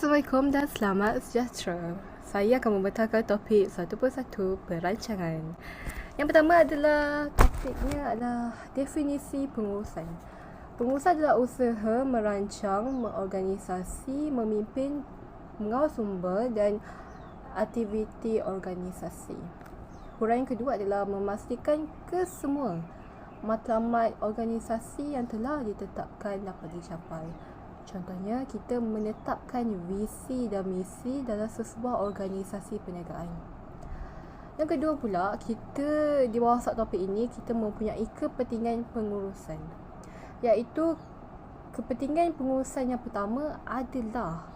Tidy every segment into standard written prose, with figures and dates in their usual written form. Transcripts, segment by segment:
Assalamualaikum dan selamat sejahtera. Saya akan membentangkan topik satu persatu perancangan. Yang pertama adalah topiknya adalah definisi pengurusan. Pengurusan adalah usaha merancang, mengorganisasi, memimpin, mengawal sumber dan aktiviti organisasi. Huraian kedua adalah memastikan kesemua matlamat organisasi yang telah ditetapkan dapat dicapai. Contohnya, kita menetapkan visi dan misi dalam sesebuah organisasi perniagaan. Yang kedua pula, kita di bawah subtopik ini, kita mempunyai kepentingan pengurusan. Iaitu, kepentingan pengurusan yang pertama adalah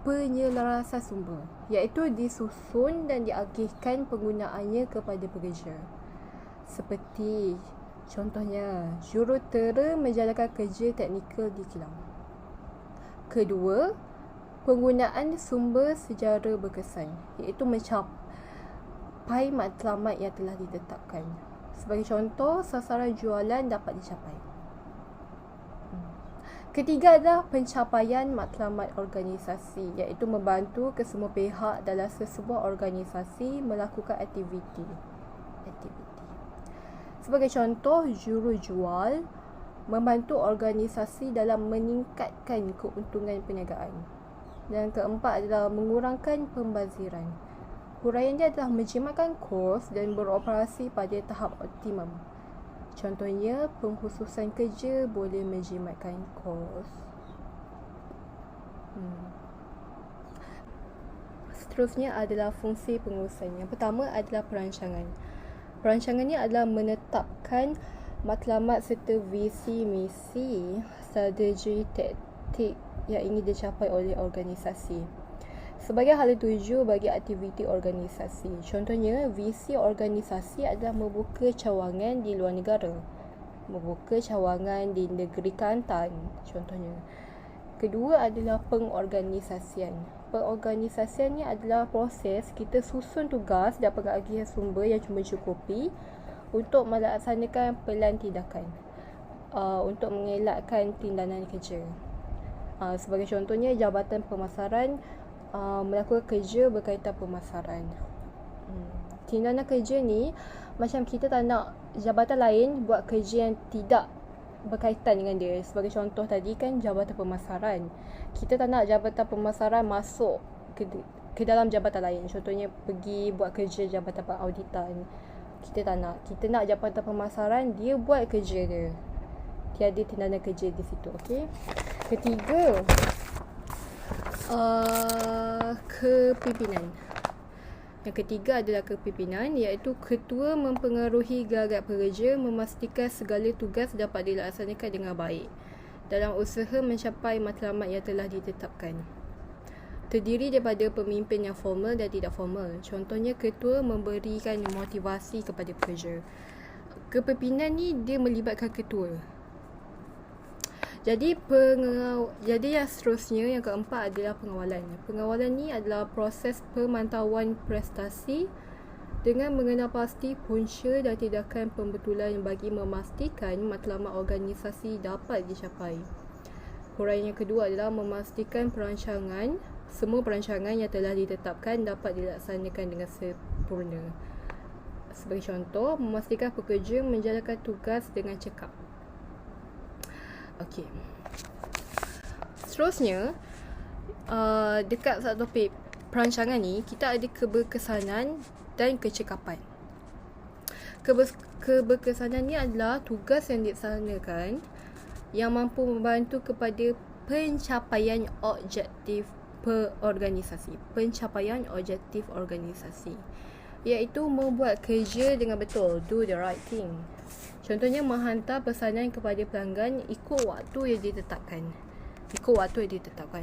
penyelarasan sumber. Iaitu disusun dan diagihkan penggunaannya kepada pekerja. Seperti, contohnya, jurutera menjalankan kerja teknikal di kilang. Kedua, penggunaan sumber secara berkesan, iaitu mencapai matlamat yang telah ditetapkan. Sebagai contoh, sasaran jualan dapat dicapai. Ketiga adalah pencapaian matlamat organisasi, iaitu membantu kesemua pihak dalam sesebuah organisasi melakukan aktiviti. Sebagai contoh, jurujual membantu organisasi dalam meningkatkan keuntungan perniagaan. Dan keempat adalah mengurangkan pembaziran. Huraian dia adalah menjimatkan kos dan beroperasi pada tahap optimum. Contohnya, pengkhususan kerja boleh menjimatkan kos. Seterusnya adalah fungsi pengurusan. Yang pertama adalah perancangan. Perancangan ini adalah menetapkan matlamat serta visi, misi, strategi, taktik yang ingin dicapai oleh organisasi sebagai hala tuju bagi aktiviti organisasi. Contohnya, visi organisasi adalah membuka cawangan di luar negara, membuka cawangan di negeri Kelantan, contohnya. Kedua adalah pengorganisasian. Pengorganisasian ni adalah proses kita susun tugas dan pengagihan sumber yang mencukupi untuk melaksanakan pelan tindakan, untuk mengelakkan tindakan kerja. Sebagai contohnya, Jabatan Pemasaran melakukan kerja berkaitan pemasaran. Tindakan kerja ni, macam kita tak nak jabatan lain buat kerja yang tidak berkaitan dengan dia. Sebagai contoh tadi kan, Jabatan Pemasaran. Kita tak nak Jabatan Pemasaran masuk ke dalam jabatan lain. Contohnya, pergi buat kerja Jabatan Auditan. Kita tak nak. Kita nak Jabatan Pemasaran, dia buat kerja dia. Tiada tindakan kerja di situ, okey. Ketiga, kepimpinan. Yang ketiga adalah kepimpinan, iaitu ketua mempengaruhi gagak pekerja memastikan segala tugas dapat dilaksanakan dengan baik dalam usaha mencapai matlamat yang telah ditetapkan. Terdiri daripada pemimpin yang formal dan tidak formal. Contohnya, ketua memberikan motivasi kepada pekerja. Kepimpinan ni dia melibatkan ketua. Jadi yang seterusnya, yang keempat adalah pengawalan. Pengawalan ni adalah proses pemantauan prestasi dengan mengenal pasti punca dan tindakan pembetulan bagi memastikan matlamat organisasi dapat dicapai. Huraian yang kedua adalah memastikan semua perancangan yang telah ditetapkan dapat dilaksanakan dengan sempurna. Sebagai contoh, memastikan pekerja menjalankan tugas dengan cekap. Okey. Seterusnya, dekat subtopik perancangan ni, kita ada keberkesanan dan kecekapan. Keberkesanan ni adalah tugas yang dilaksanakan yang mampu membantu kepada pencapaian objektif pencapaian objektif organisasi, iaitu membuat kerja dengan betul, do the right thing. Contohnya, menghantar pesanan kepada pelanggan ikut waktu yang ditetapkan.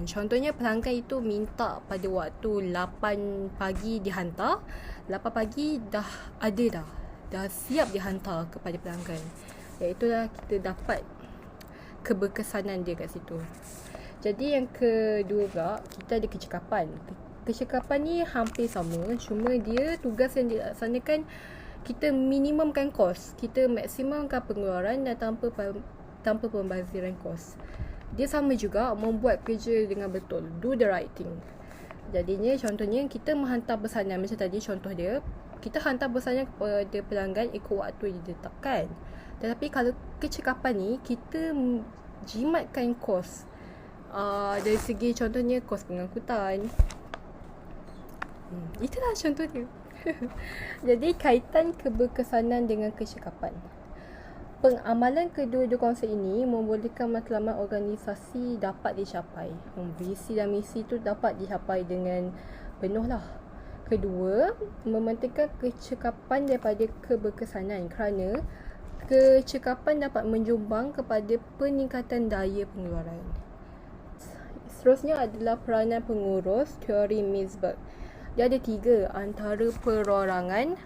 Contohnya, pelanggan itu minta pada waktu 8 pagi dihantar, 8 pagi dah siap dihantar kepada pelanggan. Iaitulah kita dapat keberkesanan dia kat situ. Jadi yang kedua pula, kita ada kecekapan. Kecekapan ni hampir sama, cuma dia tugas yang dilaksanakan, kita minimumkan kos, kita maksimumkan pengeluaran dan tanpa pembaziran kos. Dia sama juga membuat kerja dengan betul, do the right thing. Jadinya contohnya kita menghantar pesanan macam tadi contoh dia, kita hantar pesanan kepada pelanggan ikut waktu yang ditetapkan. Tetapi kalau kecekapan ni, kita jimatkan kos. Dari segi contohnya kos pengangkutan. Itulah contohnya. Jadi kaitan keberkesanan dengan kecekapan. Pengamalan kedua-dua konsep ini membolehkan matlamat organisasi dapat dicapai. Visi dan misi itu dapat dicapai dengan penuh lah. Kedua, mementingkan kecekapan daripada keberkesanan kerana kecekapan dapat menjumbang kepada peningkatan daya pengeluaran. Seterusnya adalah peranan pengurus, teori Meisberg. Dia ada 3 antara perorangan,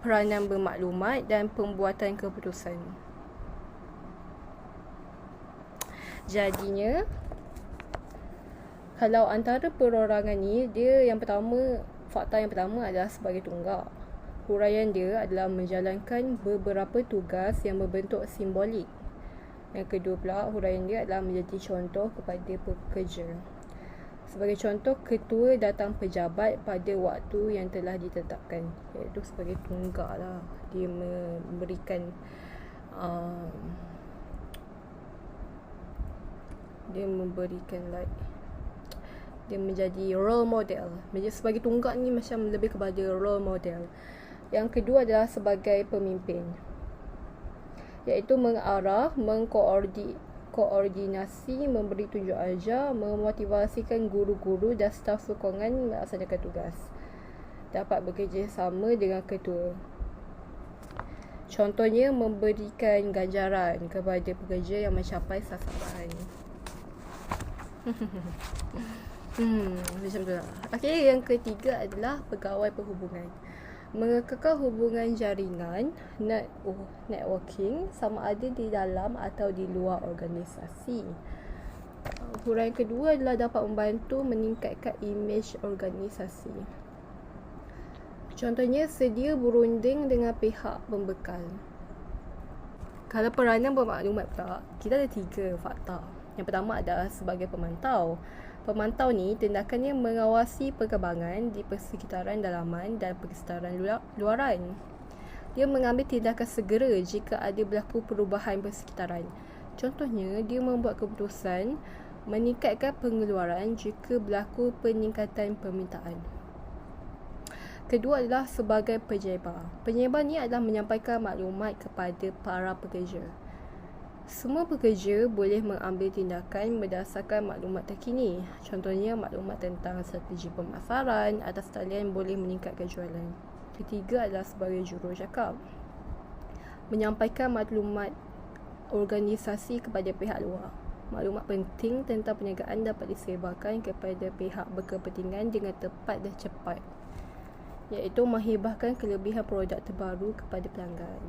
peranan bermaklumat dan pembuatan keputusan. Jadinya, kalau antara perorangan ni, dia yang pertama, fakta yang pertama adalah sebagai tunggak. Huraian dia adalah menjalankan beberapa tugas yang berbentuk simbolik. Yang kedua pula, huraian dia adalah menjadi contoh kepada pekerja. Sebagai contoh, ketua datang pejabat pada waktu yang telah ditetapkan, iaitu sebagai tunggak lah. Dia memberikan dia menjadi role model. Sebagai tunggak ni macam lebih kepada role model. Yang kedua adalah sebagai pemimpin, iaitu mengarah, mengkoordinasi, memberi tunjuk ajar, memotivasikan guru-guru dan staf sokongan melaksanakan tugas. Dapat bekerjasama dengan ketua. Contohnya, memberikan ganjaran kepada pekerja yang mencapai sasaran. Macam tu lah. Okey, yang ketiga adalah pegawai perhubungan. Mengekalkan hubungan jaringan, networking, sama ada di dalam atau di luar organisasi. Huraian kedua adalah dapat membantu meningkatkan imej organisasi. Contohnya, sedia berunding dengan pihak pembekal. Kalau peranan bermaklumat pula, kita ada 3 fakta. Yang pertama adalah sebagai pemantau. Pemantau ni tindakannya mengawasi perkembangan di persekitaran dalaman dan persekitaran luaran. Dia mengambil tindakan segera jika ada berlaku perubahan persekitaran. Contohnya, dia membuat keputusan meningkatkan pengeluaran jika berlaku peningkatan permintaan. Kedua adalah sebagai penyebar. Penyebar ni adalah menyampaikan maklumat kepada para pekerja. Semua pekerja boleh mengambil tindakan berdasarkan maklumat terkini. Contohnya, maklumat tentang strategi pemasaran atas talian boleh meningkatkan jualan. Ketiga adalah sebagai jurucakap. Menyampaikan maklumat organisasi kepada pihak luar. Maklumat penting tentang perniagaan dapat disebarkan kepada pihak berkepentingan dengan tepat dan cepat, iaitu menghibahkan kelebihan produk terbaru kepada pelanggan.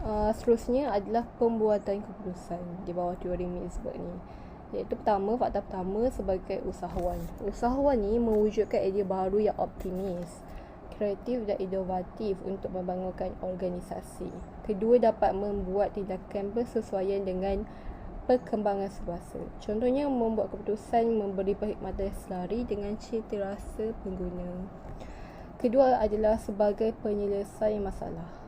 Seterusnya adalah pembuatan keputusan di bawah teori Meisberg ni. Iaitu pertama, fakta pertama sebagai usahawan. Usahawan ni mewujudkan idea baru yang optimis, kreatif dan inovatif untuk membangunkan organisasi. Kedua, dapat membuat tindakan bersesuaian dengan perkembangan semasa. Contohnya, membuat keputusan memberi perkhidmatan selari dengan cita rasa pengguna. Kedua adalah sebagai penyelesai masalah.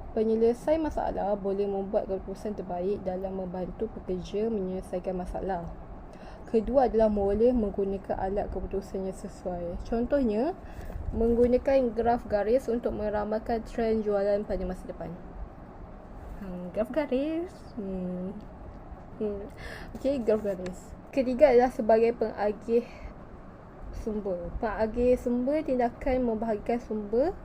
Penyelesai masalah boleh membuat keputusan terbaik dalam membantu pekerja menyelesaikan masalah. Kedua adalah boleh menggunakan alat keputusan yang sesuai. Contohnya, menggunakan graf garis untuk meramalkan trend jualan pada masa depan. Graf garis. Okey, graf garis. Ketiga adalah sebagai pengagih sumber. Pengagih sumber tindakan membahagikan sumber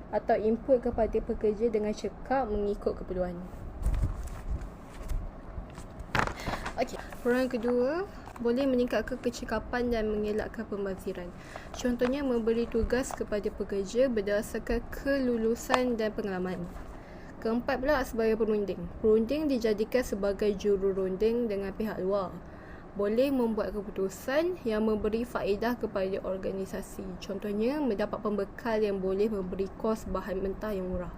atau input kepada pekerja dengan cekap mengikut keperluan. Okey, peranan kedua boleh meningkatkan kecekapan dan mengelakkan pembaziran. Contohnya, memberi tugas kepada pekerja berdasarkan kelulusan dan pengalaman. Keempat pula sebagai perunding. Perunding dijadikan sebagai juru runding dengan pihak luar. Boleh membuat keputusan yang memberi faedah kepada organisasi. Contohnya, mendapat pembekal yang boleh memberi kos bahan mentah yang murah.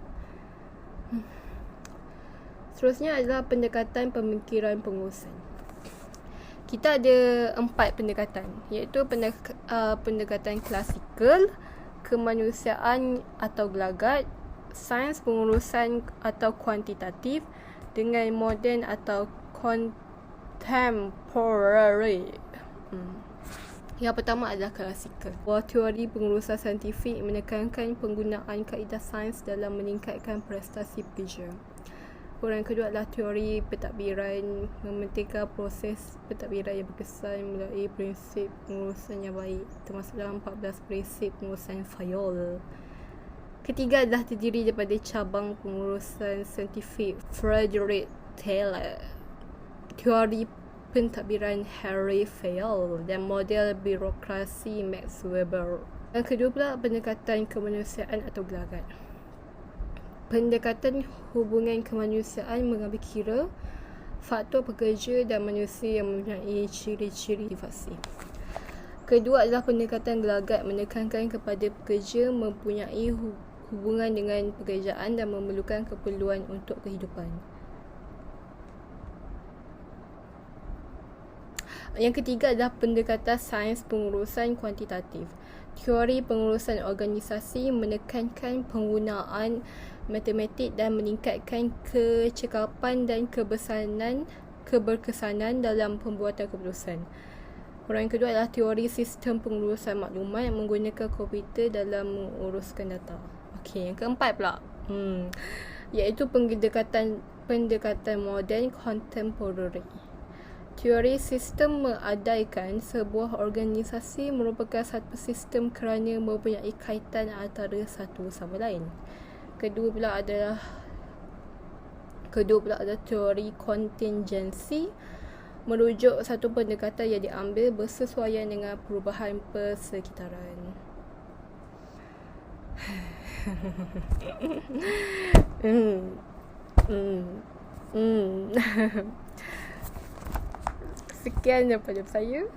Seterusnya adalah pendekatan pemikiran pengurusan. Kita ada 4 pendekatan, iaitu pendekatan klasikal, kemanusiaan atau gelagat, sains pengurusan atau kuantitatif, dengan moden atau contemporary. Yang pertama adalah klasikal. Teori pengurusan saintifik menekankan penggunaan kaedah sains dalam meningkatkan prestasi pekerja. Yang kedua adalah teori pentadbiran, mementingkan proses pentadbiran yang berkesan melalui prinsip pengurusan yang baik, termasuk dalam 14 prinsip pengurusan Fayol. Ketiga adalah terdiri daripada cabang pengurusan saintifik Frederick Taylor, teori pentadbiran Harry Fayol dan model birokrasi Max Weber. Yang kedua pula pendekatan kemanusiaan atau gelagat. Pendekatan hubungan kemanusiaan mengambil kira faktor pekerja dan manusia yang mempunyai ciri-ciri motivasi. Kedua adalah pendekatan gelagat, menekankan kepada pekerja mempunyai hubungan dengan pekerjaan dan memerlukan keperluan untuk kehidupan. Yang ketiga adalah pendekatan sains pengurusan kuantitatif. Teori pengurusan organisasi menekankan penggunaan matematik dan meningkatkan kecekapan dan keberkesanan dalam pembuatan keputusan. Yang kedua adalah teori sistem pengurusan maklumat yang menggunakan komputer dalam menguruskan data. Okey, yang keempat pula, iaitu pendekatan moden contemporary. Teori sistem mengadaikan sebuah organisasi merupakan satu sistem kerana mempunyai kaitan antara satu sama lain. Kedua pula adalah teori kontingensi, merujuk satu pendekatan yang diambil bersesuaian dengan perubahan persekitaran. Sekian daripada saya.